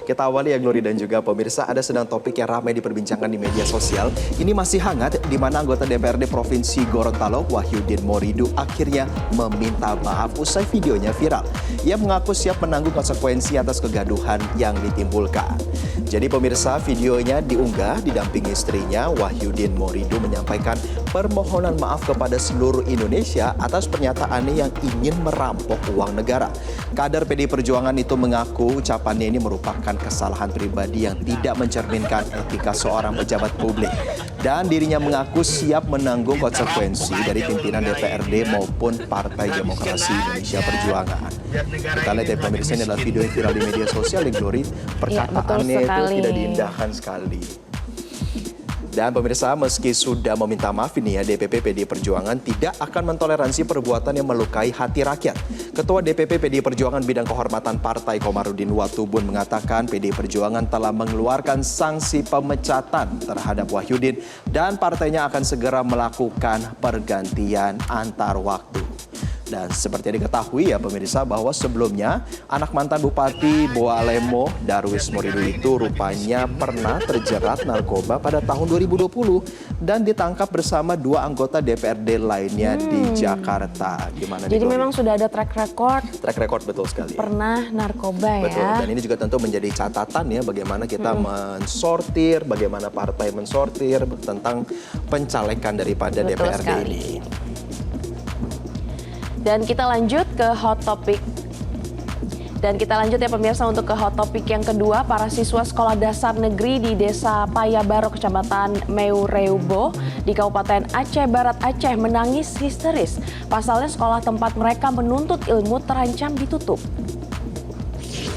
Kita awali ya Glory dan juga pemirsa, ada sedang topik yang ramai diperbincangkan di media sosial. Ini masih hangat di mana anggota DPRD Provinsi Gorontalo Wahyudin Morido akhirnya meminta maaf usai videonya viral. Ia mengaku siap menanggung konsekuensi atas kegaduhan yang ditimbulkan. Jadi pemirsa, videonya diunggah didampingi istrinya. Wahyudin Morido menyampaikan permohonan maaf kepada seluruh Indonesia atas pernyataannya yang ingin merampok uang negara. Kader PDI Perjuangan itu mengaku ucapannya ini merupakan kesalahan pribadi yang tidak mencerminkan etika seorang pejabat publik. Dan dirinya mengaku siap menanggung konsekuensi dari pimpinan DPRD maupun Partai Demokrasi Indonesia Perjuangan. Kita lihat ya pemirsa, ini adalah video yang viral di media sosial di Glory. Perkataannya itu tidak diindahkan sekali. Dan pemirsa, meski sudah meminta maaf ini ya, DPP PDI Perjuangan tidak akan mentoleransi perbuatan yang melukai hati rakyat. Ketua DPP PDI Perjuangan Bidang Kehormatan Partai Komarudin Watubun mengatakan PDI Perjuangan telah mengeluarkan sanksi pemecatan terhadap Wahyudin dan partainya akan segera melakukan pergantian antar waktu. Dan seperti yang diketahui ya pemirsa, bahwa sebelumnya anak mantan Bupati Boalemo Darwis Morido itu rupanya pernah terjerat narkoba pada tahun 2020 dan ditangkap bersama dua anggota DPRD lainnya di Jakarta. Gimana Jadi memang sudah ada track record. Track record, betul sekali. Pernah narkoba betul. ya. Dan ini juga tentu menjadi catatan ya bagaimana kita mensortir, bagaimana partai mensortir tentang pencalekan daripada Betul DPRD sekali. ini. Dan kita lanjut ke hot topic. Dan kita lanjut ya pemirsa untuk ke hot topic yang kedua. Para siswa sekolah dasar negeri di Desa Payabaro, Kecamatan Meureubo di Kabupaten Aceh Barat Aceh menangis histeris. Pasalnya sekolah tempat mereka menuntut ilmu terancam ditutup.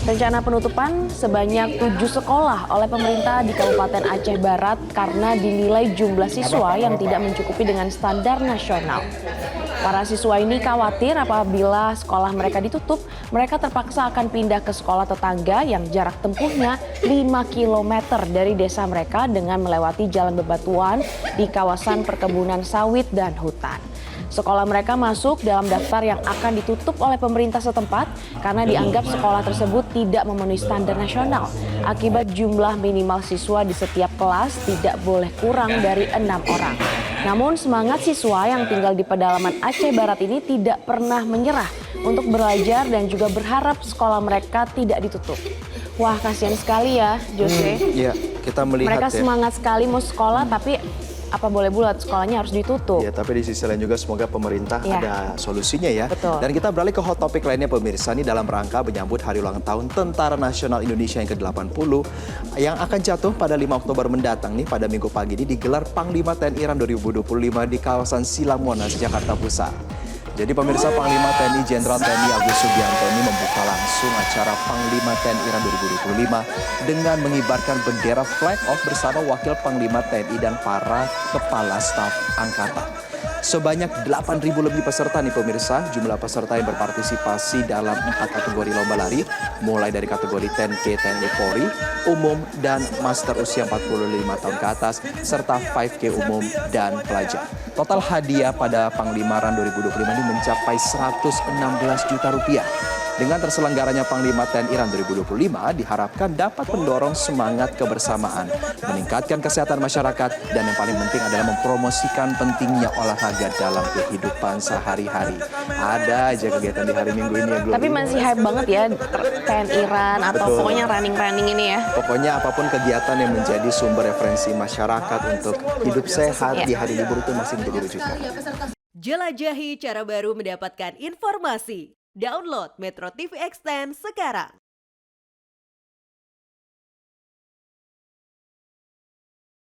Rencana penutupan sebanyak 7 sekolah oleh pemerintah di Kabupaten Aceh Barat karena dinilai jumlah siswa yang tidak mencukupi dengan standar nasional. Para siswa ini khawatir apabila sekolah mereka ditutup, mereka terpaksa akan pindah ke sekolah tetangga yang jarak tempuhnya 5 km dari desa mereka dengan melewati jalan bebatuan di kawasan perkebunan sawit dan hutan. Sekolah mereka masuk dalam daftar yang akan ditutup oleh pemerintah setempat karena dianggap sekolah tersebut tidak memenuhi standar nasional. Akibat jumlah minimal siswa di setiap kelas tidak boleh kurang dari 6 orang. Namun semangat siswa yang tinggal di pedalaman Aceh Barat ini tidak pernah menyerah untuk belajar dan juga berharap sekolah mereka tidak ditutup. Wah, kasihan sekali ya, Jose. Iya, kita melihat mereka ya. semangat sekali mau sekolah tapi apa boleh buat sekolahnya harus ditutup. Ya, tapi di sisi lain juga semoga pemerintah ada solusinya ya. Betul. Dan kita beralih ke hot topic lainnya pemirsa, ini dalam rangka menyambut Hari Ulang Tahun Tentara Nasional Indonesia yang ke-80 yang akan jatuh pada 5 Oktober mendatang nih. Pada Minggu pagi ini digelar Panglima TNI RAN 2025 di kawasan Silang Monas, Jakarta Pusat. Jadi pemirsa, Panglima TNI Jenderal TNI Agus Subianto ini membuka langsung acara Panglima TNI RAN 2025 dengan mengibarkan bendera flag off bersama Wakil Panglima TNI dan para Kepala Staf Angkatan. Sebanyak 8.000 lebih peserta nih pemirsa, jumlah peserta yang berpartisipasi dalam 4 kategori lomba lari, mulai dari kategori 10K TNI Polri, umum dan master usia 45 tahun ke atas, serta 5K umum dan pelajar. Total hadiah pada Panglima RAN 2025 ini mencapai 116 juta rupiah. Dengan terselenggaranya Panglima TNI RAN 2025 diharapkan dapat mendorong semangat kebersamaan, meningkatkan kesehatan masyarakat, dan yang paling penting adalah mempromosikan pentingnya olahraga dalam kehidupan sehari-hari. Ada aja kegiatan di hari Minggu ini ya, Glory. Tapi masih hype banget ya TNI RAN atau Betul. pokoknya running ini ya. Pokoknya apapun kegiatan yang menjadi sumber referensi masyarakat untuk hidup sehat di hari libur itu masih menjadi rujukan. Jelajahi cara baru mendapatkan informasi. Download Metro TV Extend sekarang.